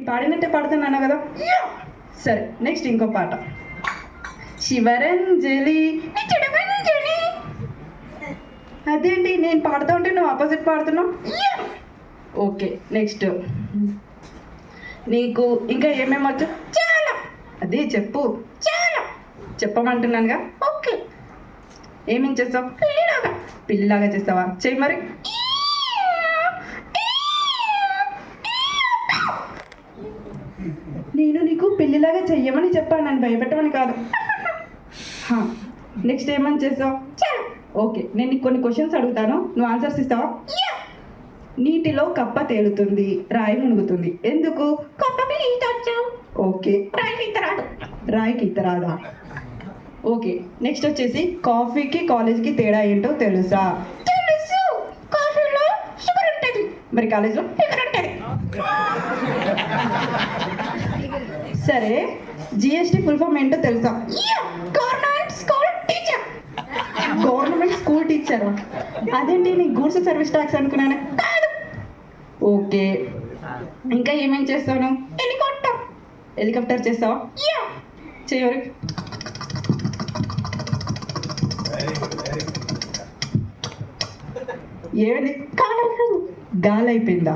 పాడినట్టే పాడుతున్నాను కదా. సరే నెక్స్ట్ ఇంకో పాట. శివరంజలి అదేంటి నేను పాడుతూ ఉంటే నువ్వు ఆపోజిట్ పాడుతున్నావు. Okay next. నీకు ఇంకా ఏమేమి వచ్చు? చాలా. అదే చెప్పు. చాలా చెప్పమంటున్నానుగా. ఓకే. ఏమేం చేస్తావు? పిల్లిలాగా. పిల్లిలాగా చేస్తావా? చెయ్యి మరి. నేను నీకు పిల్లిలాగా చెయ్యమని చెప్పాను, నన్ను భయపెట్టమని కాదు. నెక్స్ట్ ఏమని చేస్తావు? ఓకే నేను నీకు కొన్ని క్వశ్చన్స్ అడుగుతాను, నువ్వు ఆన్సర్స్ ఇస్తావా? నీటిలో కప్ప తేలుతుంది, రాయి మునుగుతుంది, ఎందుకు? కప్పకి ఈత వచ్చు. ఓకే. రాయికి ఈత రాదు. రాయికి ఈత రాదా? ఓకే. నెక్స్ట్ వచ్చేసి కాఫీకి కాలేజ్కి తేడా ఏంటో తెలుసా? తెలుసు. కాఫీలో షుగర్ ఉంటుంది, మరి కాలేజ్లో షుగర్ ఉంటుంది. సరే జిఎస్టీ ఫుల్ ఫామ్ ఏంటో తెలుసా? Government school teacher. Government school teacher. అదేంటి నీ గూడ్స్ సర్వీస్ ట్యాక్స్ అనుకున్నాను. కాదు. ఓకే. ఇంకా ఏమేం చేస్తాను? హెలికాప్టర్. హెలికాప్టర్ చేస్తావా? చేయరు. ఏమైంది? గాలి అయిపోయిందా?